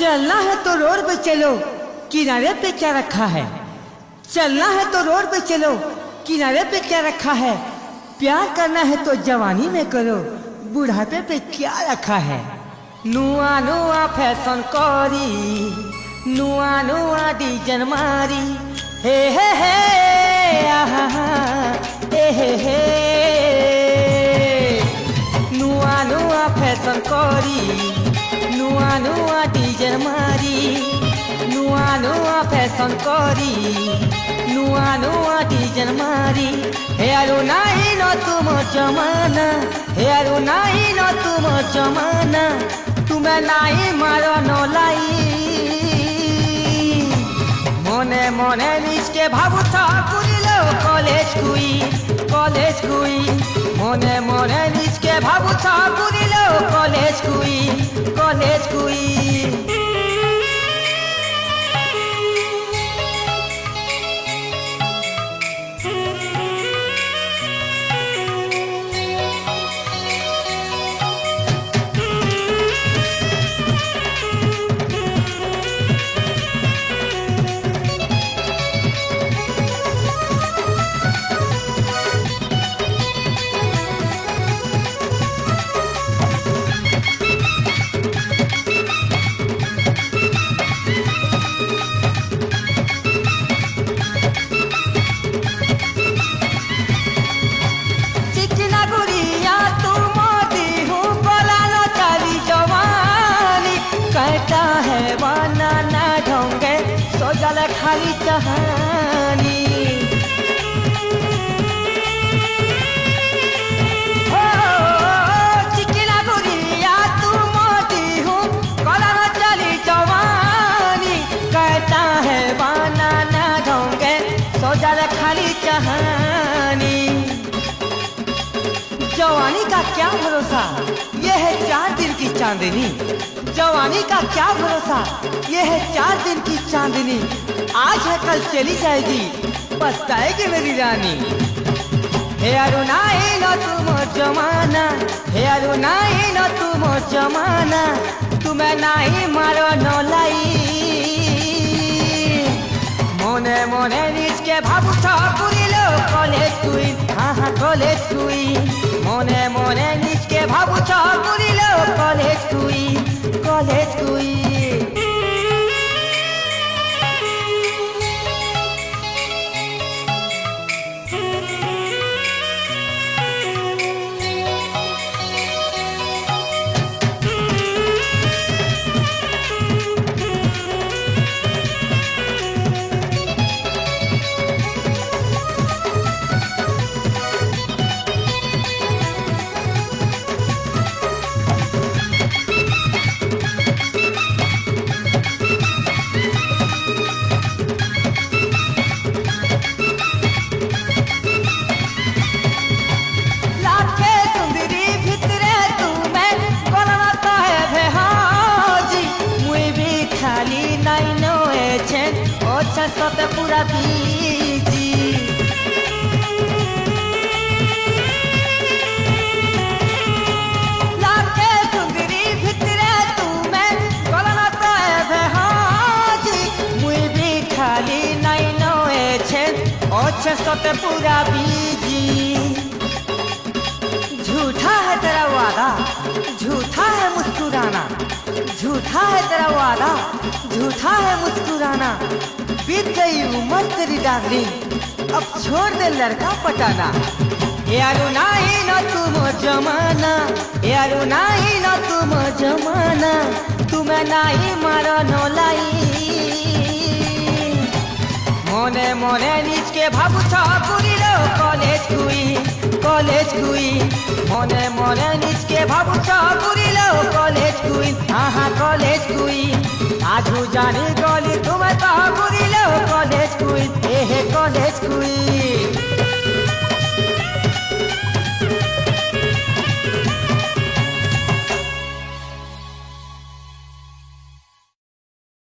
चलना है तो रोड पे चलो, किनारे पे क्या रखा है। चलना है तो रोड पे चलो, किनारे पे क्या रखा है। प्यार करना है तो जवानी में करो, बुढ़ापे पे क्या रखा है। नुआ नुआ फैशन करी, नुआ नुआ डिजाइन मारी, हे आहा हे नुआ नुआ फैशन करी, नुआ नुआ डिजाइन मारी, नुआ नुआ फैशन करी, नुआ नुआ डिजाइन मारी। हेरो नहीं न तुम जमाना, हेरो नहीं न तुम जमाना, तुम्हें नहीं मारो नलाई। मने मने निजके भाबुथा करिलो कलेज कुई, कलेज कुई। मने मने निजके भाबुथा करिलो कलेज कुई, कलेज कुई। है बनाना ढोंगे सोजल खाली कहानी। हो चिकना गुड़िया तू मोटी हूँ कलर चली जवानी, कहता है बनाना ढोंगे सोजल खाली कहानी। जवानी का क्या भरोसा, ये है 4 दिन की चांदनी। जवानी का क्या भरोसा, ये है 4 दिन की चांदनी। आज है कल चली जाएगी, पछताएगी मेरी रानी। हे अरुणाई न तुम जमाना, हे अरुणाई न तुम जमाना, तुम्हें नहीं मारो नलाई। मने मने निजके भाबुथा करिलो कलेज कुई, हाँ कलेज कुई। मने मने निजके भाबुथा करिलो कलेज कुई, कलेज कुई। सते पूरा बीजी लाके सुंदरी भितरे तुम्हें गलना तो है हाजी, मुई भी खाली नहीं नोए छे ओछे सते पूरा बीजी। झूठा है तेरा वादा, झूठा है मुस्कुराना, झूठा है तेरा वादा, झूठा है मुस्कुराना। बीत गई उम्र तेरी डार्लिंग, अब छोड़ दे लड़का पटाना। यारो नहीं न तुम जमाना, यारो नहीं न तुम जमाना, तुम्हें नहीं मारो नलाई। मने मने निजके भाबुथा करिलो कलेज कुई, कलेज कुई। मने मने निजके भाबुथा करिलो कलेज कुई, हाँ कलेज कुई। आजू जानी गली तुम्हें तो करिलो कलेज कुई, हे कलेज कुई।